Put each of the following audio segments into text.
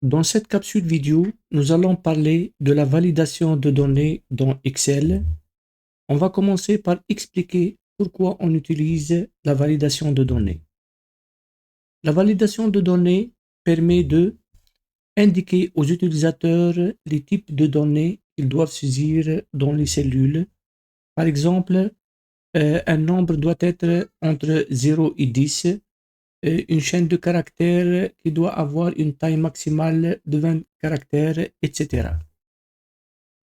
Dans cette capsule vidéo, nous allons parler de la validation de données dans Excel. On va commencer par expliquer pourquoi on utilise la validation de données. La validation de données permet de indiquer aux utilisateurs les types de données qu'ils doivent saisir dans les cellules. Par exemple, un nombre doit être entre 0 et 10, une chaîne de caractères qui doit avoir une taille maximale de 20 caractères, etc.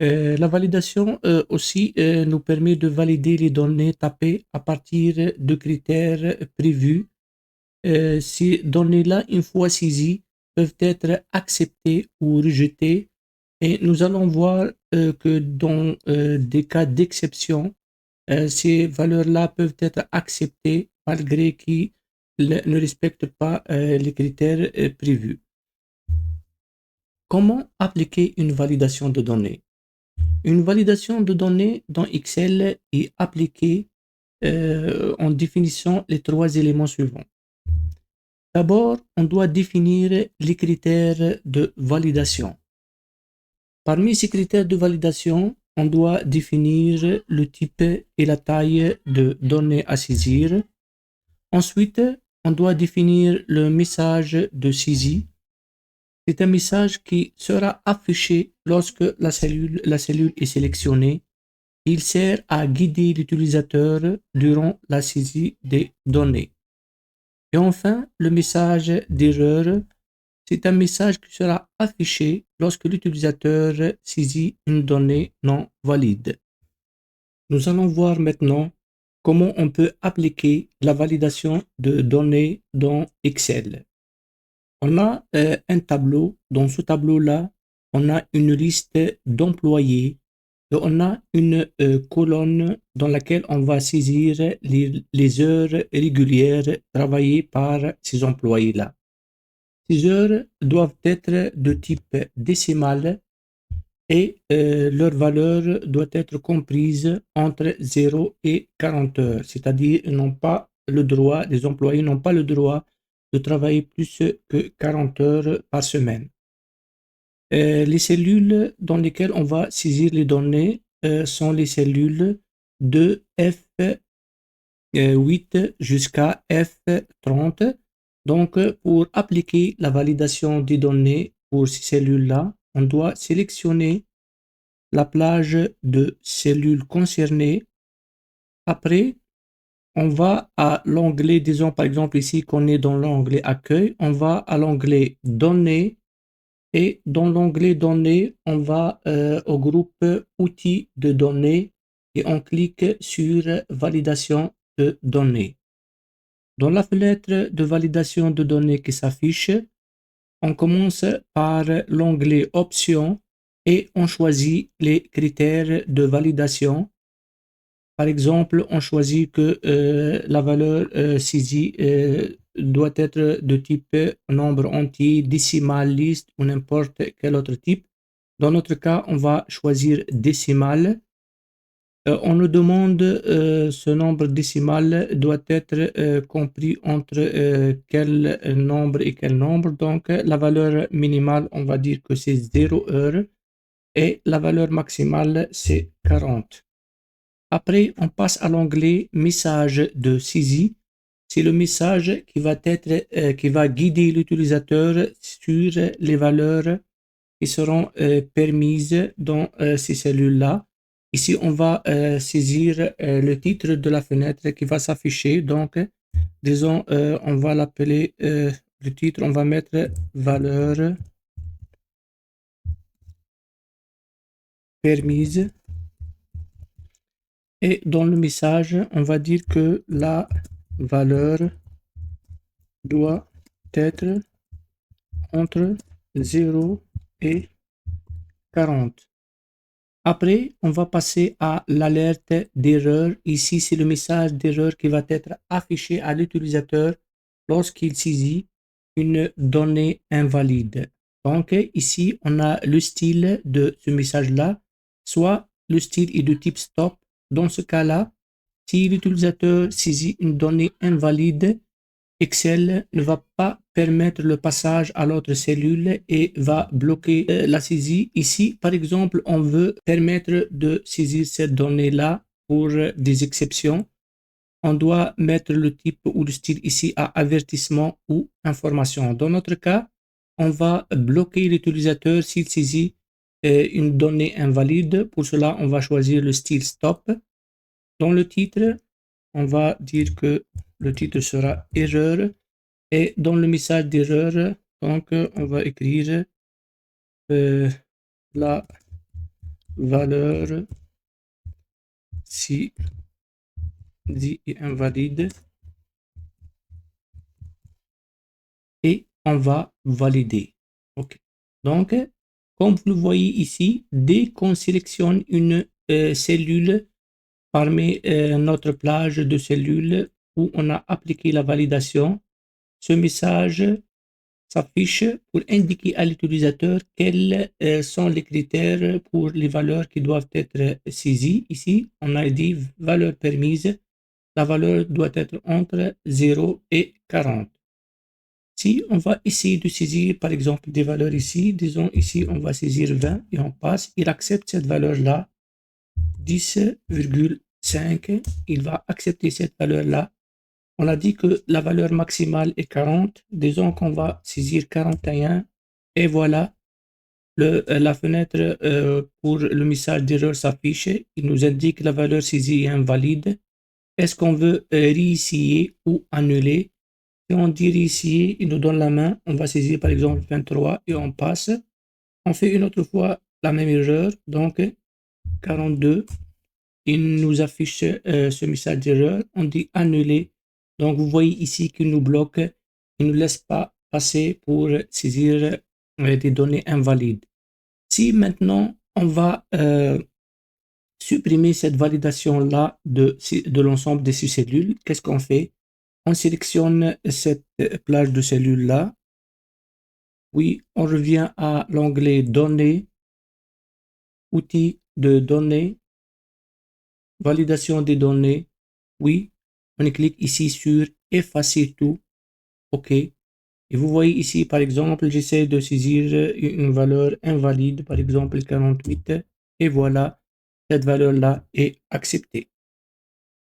La validation aussi nous permet de valider les données tapées à partir de critères prévus. Ces données-là, une fois saisies, peuvent être acceptées ou rejetées. Et nous allons voir que dans des cas d'exception, ces valeurs-là peuvent être acceptées malgré qu'ils ne respectent pas les critères prévus. Comment appliquer une validation de données? Une validation de données dans Excel est appliquée en définissant les trois éléments suivants. D'abord, on doit définir les critères de validation. Parmi ces critères de validation, on doit définir le type et la taille de données à saisir. Ensuite, on doit définir le message de saisie. C'est un message qui sera affiché lorsque la cellule est sélectionnée. Il sert à guider l'utilisateur durant la saisie des données. Et enfin, le message d'erreur, c'est un message qui sera affiché lorsque l'utilisateur saisit une donnée non valide. Nous allons voir maintenant comment on peut appliquer la validation de données dans Excel. On a un tableau. Dans ce tableau-là, on a une liste d'employés et on a une colonne dans laquelle on va saisir les heures régulières travaillées par ces employés-là. Ces heures doivent être de type décimal et leur valeur doit être comprise entre 0 et 40 heures, c'est-à-dire les employés n'ont pas le droit de travailler plus que 40 heures par semaine. Les cellules dans lesquelles on va saisir les données sont les cellules de F8 jusqu'à F30. Donc, pour appliquer la validation des données pour ces cellules-là, on doit sélectionner la plage de cellules concernées. Après, on va à l'onglet, disons par exemple ici qu'on est dans l'onglet Accueil, on va à l'onglet Données et dans l'onglet Données, on va au groupe Outils de données et on clique sur Validation de données. Dans la fenêtre de validation de données qui s'affiche, on commence par l'onglet Options et on choisit les critères de validation. Par exemple, on choisit que la valeur saisie doit être de type nombre entier, décimal, liste ou n'importe quel autre type. Dans notre cas, on va choisir décimal. On nous demande ce nombre décimal doit être compris entre quel nombre et quel nombre. Donc, la valeur minimale, on va dire que c'est 0 heure et la valeur maximale, c'est 40. Après, on passe à l'onglet Message de saisie. C'est le message qui va guider l'utilisateur sur les valeurs qui seront permises dans ces cellules-là. Ici, on va saisir le titre de la fenêtre qui va s'afficher. Donc, disons, on va l'appeler le titre, on va mettre valeur permise. Et dans le message, on va dire que la valeur doit être entre 0 et 40. Après, on va passer à l'alerte d'erreur. Ici, c'est le message d'erreur qui va être affiché à l'utilisateur lorsqu'il saisit une donnée invalide. Donc, ici, on a le style de ce message-là. Soit le style est de type stop. Dans ce cas-là, si l'utilisateur saisit une donnée invalide, Excel ne va pas permettre le passage à l'autre cellule et va bloquer la saisie. Ici, par exemple, on veut permettre de saisir cette donnée-là pour des exceptions. On doit mettre le type ou le style ici à avertissement ou information. Dans notre cas, on va bloquer l'utilisateur s'il saisit une donnée invalide. Pour cela, on va choisir le style stop. Dans le titre, on va dire que le titre sera erreur. Et dans le message d'erreur, donc on va écrire la valeur si dit est invalide et on va valider. OK. Donc, comme vous le voyez ici, dès qu'on sélectionne une cellule parmi notre plage de cellules où on a appliqué la validation, ce message s'affiche pour indiquer à l'utilisateur quels sont les critères pour les valeurs qui doivent être saisies. Ici, on a dit valeur permise. La valeur doit être entre 0 et 40. Si on va essayer de saisir, par exemple, des valeurs ici, disons ici, on va saisir 20 et on passe, il accepte cette valeur-là, 10,5, il va accepter cette valeur-là. On a dit que la valeur maximale est 40. Disons qu'on va saisir 41. Et voilà, la fenêtre pour le message d'erreur s'affiche. Il nous indique la valeur saisie est invalide. Est-ce qu'on veut réessayer ou annuler? Si on dit réessayer, il nous donne la main. On va saisir par exemple 23 et on passe. On fait une autre fois la même erreur. Donc 42. Il nous affiche ce message d'erreur. On dit annuler. Donc, vous voyez ici qu'il nous bloque, il ne nous laisse pas passer pour saisir des données invalides. Si maintenant, on va supprimer cette validation-là de l'ensemble des cellules, qu'est-ce qu'on fait? On sélectionne cette plage de cellules-là. Oui, on revient à l'onglet Données, Outils de données, Validation des données. Oui, on clique ici sur Effacer tout. OK. Et vous voyez ici, par exemple, j'essaie de saisir une valeur invalide, par exemple 48. Et voilà, cette valeur-là est acceptée.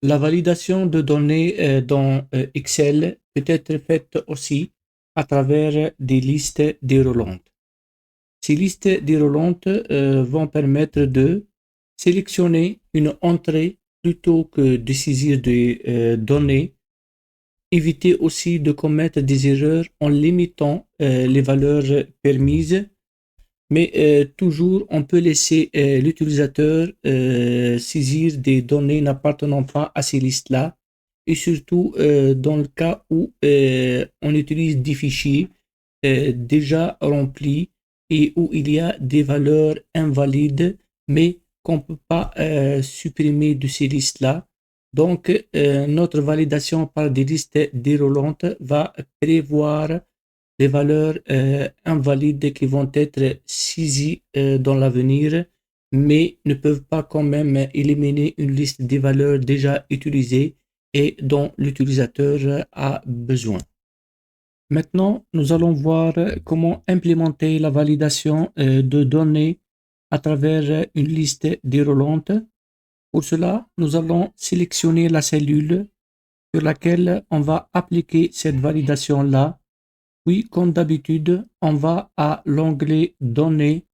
La validation de données dans Excel peut être faite aussi à travers des listes déroulantes. Ces listes déroulantes vont permettre de sélectionner une entrée plutôt que de saisir des données. Éviter aussi de commettre des erreurs en limitant les valeurs permises, mais toujours on peut laisser l'utilisateur saisir des données n'appartenant pas à ces listes-là, et surtout dans le cas où on utilise des fichiers déjà remplis et où il y a des valeurs invalides, mais qu'on ne peut pas supprimer de ces listes-là. Donc, notre validation par des listes déroulantes va prévoir les valeurs invalides qui vont être saisies dans l'avenir, mais ne peuvent pas quand même éliminer une liste des valeurs déjà utilisées et dont l'utilisateur a besoin. Maintenant, nous allons voir comment implémenter la validation de données à travers une liste déroulante. Pour cela, nous allons sélectionner la cellule sur laquelle on va appliquer cette validation-là. Puis, comme d'habitude, on va à l'onglet Données.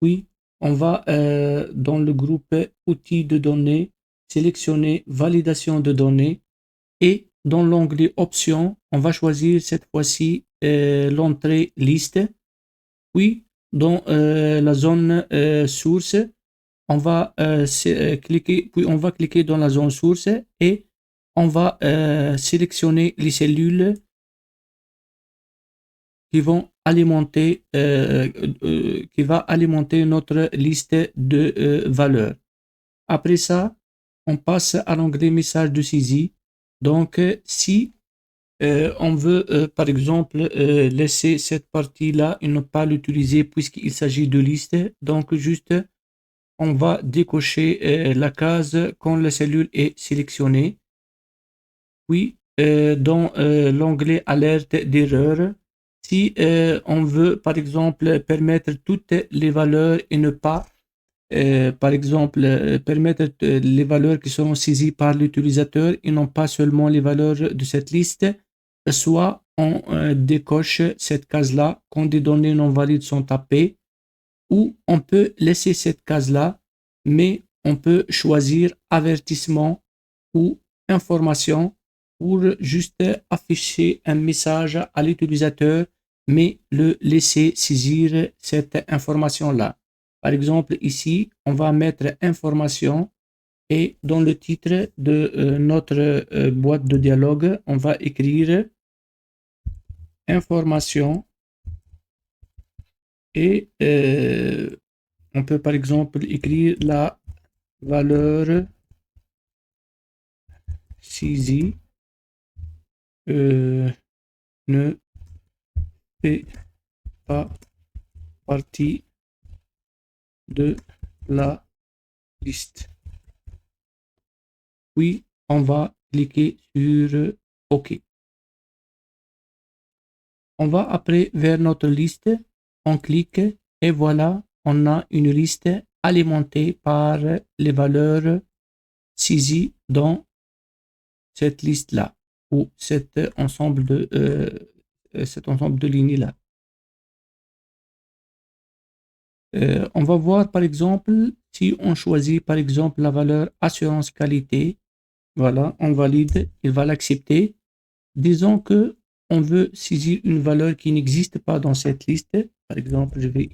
Puis, on va dans le groupe Outils de données, sélectionner Validation de données. Et dans l'onglet Options, on va choisir cette fois-ci l'entrée Liste. Puis, dans la zone Source, on va cliquer, puis on va cliquer dans la zone Source et on va sélectionner les cellules qui vont alimenter, qui va alimenter notre liste de valeurs. Après ça, on passe à l'onglet Message de saisie. Donc, si on veut, par exemple, laisser cette partie-là et ne pas l'utiliser puisqu'il s'agit de liste, donc juste, on va décocher la case quand la cellule est sélectionnée. Puis, dans l'onglet alerte d'erreur. Si on veut, par exemple, permettre toutes les valeurs et ne pas, par exemple, permettre les valeurs qui seront saisies par l'utilisateur et non pas seulement les valeurs de cette liste, soit on décoche cette case-là quand des données non valides sont tapées, ou on peut laisser cette case-là, mais on peut choisir avertissement ou information pour juste afficher un message à l'utilisateur, mais le laisser saisir cette information-là. Par exemple, ici, on va mettre information et dans le titre de notre boîte de dialogue, on va écrire information et on peut par exemple écrire la valeur saisie ne fait pas partie de la liste. Puis, on va cliquer sur OK. On va après vers notre liste, on clique et voilà, on a une liste alimentée par les valeurs saisies dans cette liste-là ou cet ensemble de lignes-là. On va voir par exemple si on choisit par exemple la valeur assurance qualité. Voilà, on valide, il va l'accepter. Disons que on veut saisir une valeur qui n'existe pas dans cette liste. Par exemple, je vais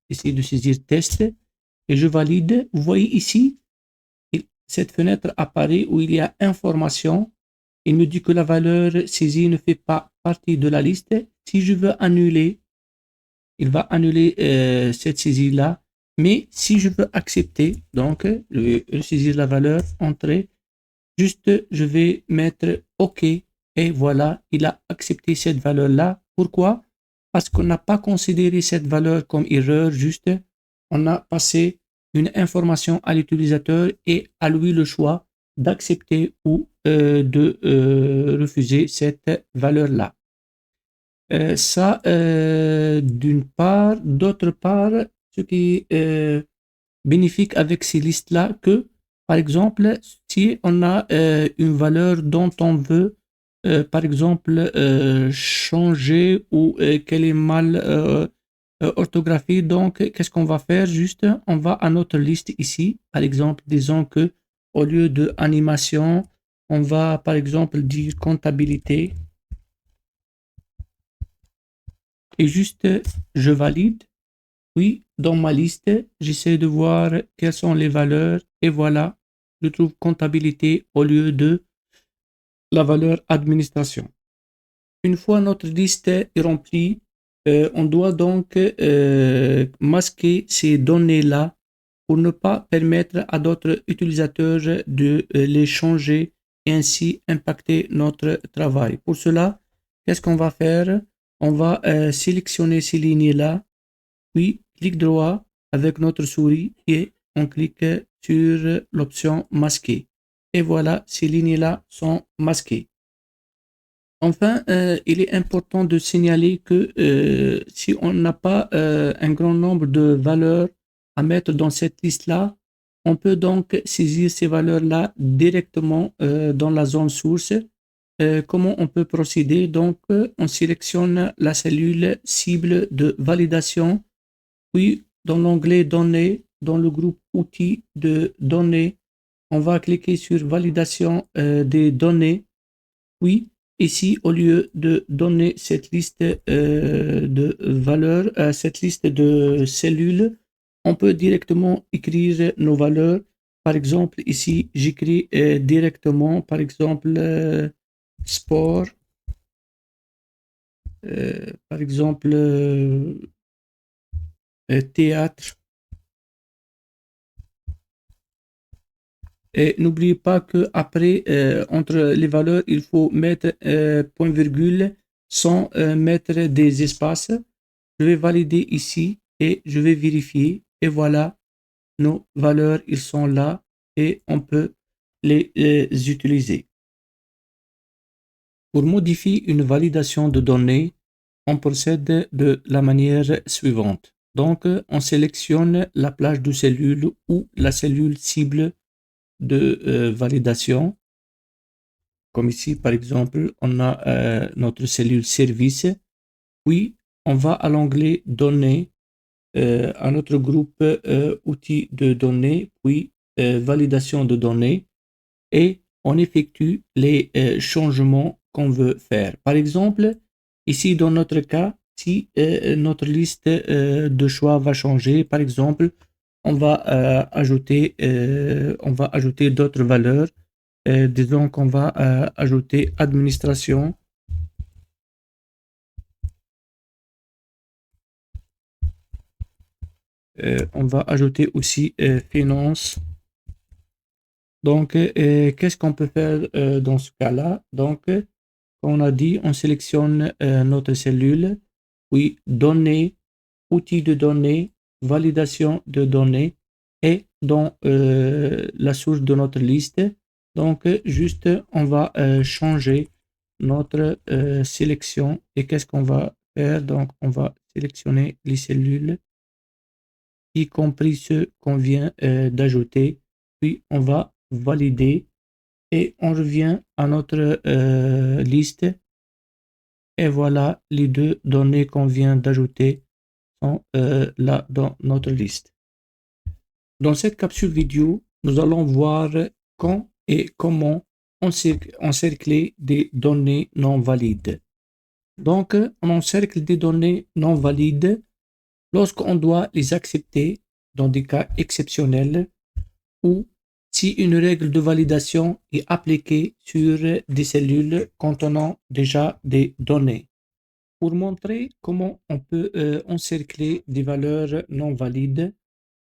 essayer de saisir test et je valide. Vous voyez ici, cette fenêtre apparaît où il y a information. Il me dit que la valeur saisie ne fait pas partie de la liste. Si je veux annuler, il va annuler cette saisie-là. Mais si je veux accepter, donc, je vais saisir la valeur, entrer, juste, je vais mettre OK. Et voilà, il a accepté cette valeur-là. Pourquoi? Parce qu'on n'a pas considéré cette valeur comme erreur, juste, on a passé une information à l'utilisateur et à lui le choix d'accepter ou de refuser cette valeur-là. Ça, d'une part. D'autre part, ce qui est bénéfique avec ces listes-là, que, par exemple, si on a une valeur dont on veut, par exemple, changer ou qu'elle est mal orthographiée, donc, qu'est-ce qu'on va faire? Juste, on va à notre liste ici. Par exemple, disons que au lieu de animation, on va, par exemple, dire comptabilité. Et juste, je valide. Puis, dans ma liste, j'essaie de voir quelles sont les valeurs et voilà, je trouve comptabilité au lieu de la valeur administration. Une fois notre liste est remplie, on doit donc masquer ces données-là pour ne pas permettre à d'autres utilisateurs de les changer et ainsi impacter notre travail. Pour cela, qu'est-ce qu'on va faire? On va sélectionner ces lignes-là, puis clic droit avec notre souris et on clique sur l'option masquer. Et voilà, ces lignes-là sont masquées. Enfin, il est important de signaler que si on n'a pas un grand nombre de valeurs à mettre dans cette liste-là, on peut donc saisir ces valeurs-là directement dans la zone source. Comment on peut procéder? Donc, on sélectionne la cellule cible de validation, puis dans l'onglet données, dans le groupe outils de données, on va cliquer sur validation des données. Puis ici, au lieu de donner cette liste de valeurs, cette liste de cellules, on peut directement écrire nos valeurs. Par exemple, ici, j'écris directement, par exemple, sport, par exemple, théâtre. Et n'oubliez pas que après, entre les valeurs, il faut mettre point virgule sans mettre des espaces. Je vais valider ici et je vais vérifier. Et voilà, nos valeurs, ils sont là et on peut les utiliser. Pour modifier une validation de données, on procède de la manière suivante. Donc, on sélectionne la plage de cellule ou la cellule cible de validation. Comme ici, par exemple, on a notre cellule service. Puis, on va à l'onglet Données, à notre groupe Outils de données, puis Validation de données, et on effectue les changements qu'on veut faire. Par exemple, ici, dans notre cas, si notre liste de choix va changer, par exemple, on va ajouter d'autres valeurs. Disons qu'on va ajouter administration. On va ajouter aussi finance. Donc, qu'est-ce qu'on peut faire dans ce cas-là? Donc, comme on a dit, on sélectionne notre cellule, puis données, outils de données, validation de données, et dans la source de notre liste. Donc, juste, on va changer notre sélection. Et qu'est-ce qu'on va faire? Donc, on va sélectionner les cellules, y compris ceux qu'on vient d'ajouter. Puis, on va valider et on revient à notre liste. Et voilà, les deux données qu'on vient d'ajouter sont là dans notre liste. Dans cette capsule vidéo, nous allons voir quand et comment encercler des données non valides. Donc, on encercle des données non valides lorsqu'on doit les accepter dans des cas exceptionnels ou si une règle de validation est appliquée sur des cellules contenant déjà des données. Pour montrer comment on peut encercler des valeurs non valides,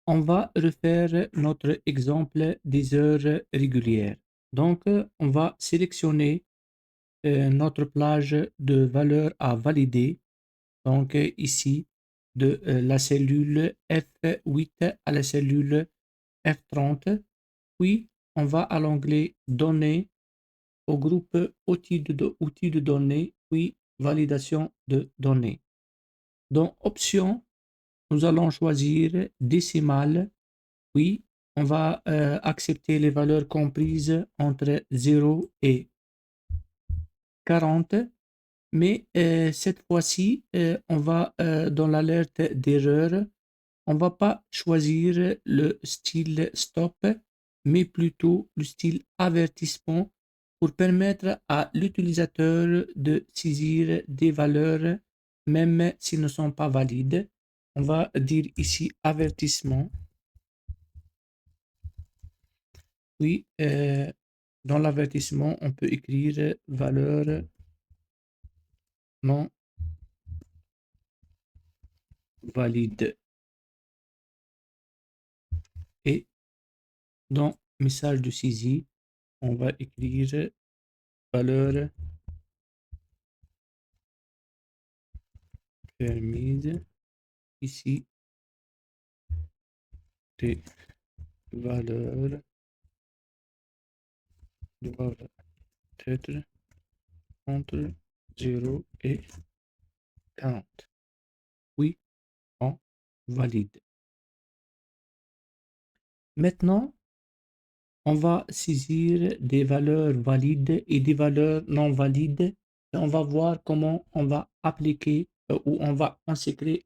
on va refaire notre exemple des heures régulières. Donc, on va sélectionner notre plage de valeurs à valider. Donc, ici, de la cellule F8 à la cellule F30. Puis, on va à l'onglet Données, au groupe outils de données, puis Validation de données. Dans Options, nous allons choisir Décimales, puis on va accepter les valeurs comprises entre 0 et 40, mais cette fois-ci, on va dans l'alerte d'erreur, on ne va pas choisir le style stop, mais plutôt le style avertissement pour permettre à l'utilisateur de saisir des valeurs même s'ils ne sont pas valides. On va dire ici avertissement. Puis, dans l'avertissement, on peut écrire valeur non valide. Et dans message de saisie, on va écrire valeur permise. Ici, des valeurs doivent être entre 0 et 40. Oui, on valide. Maintenant, on va saisir des valeurs valides et des valeurs non valides. Et on va voir comment on va appliquer ou on va encercler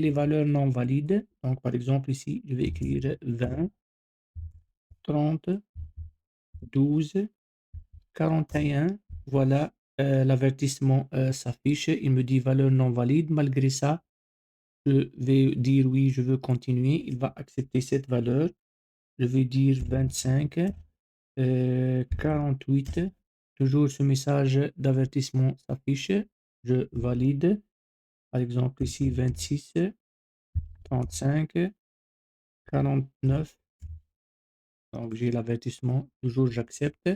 les valeurs non valides. Donc, par exemple, ici, je vais écrire 20, 30, 12, 41. Voilà, l'avertissement s'affiche. Il me dit valeur non valide. Malgré ça, je vais dire oui, je veux continuer. Il va accepter cette valeur. Je vais dire 25, 48. Toujours ce message d'avertissement s'affiche. Je valide. Par exemple, ici 26, 35, 49. Donc, j'ai l'avertissement. Toujours, j'accepte.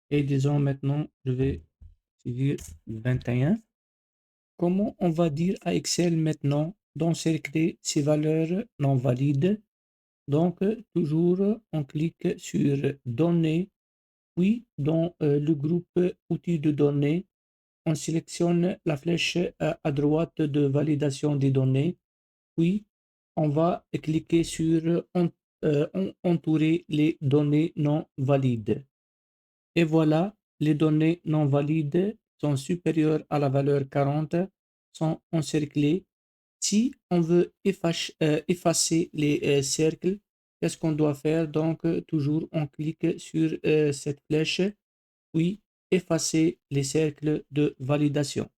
Et disons maintenant, je vais dire 21. Comment on va dire à Excel maintenant d'encercler ces valeurs non valides? Donc, toujours, on clique sur Données, Puis, dans le groupe outils de données, on sélectionne la flèche à droite de validation des données. Puis, on va cliquer sur entourer les données non valides. Et voilà, les données non valides sont supérieures à la valeur 40, sont encerclées. Si on veut effacer les cercles, qu'est-ce qu'on doit faire? Donc, toujours on clique sur cette flèche, puis effacer les cercles de validation.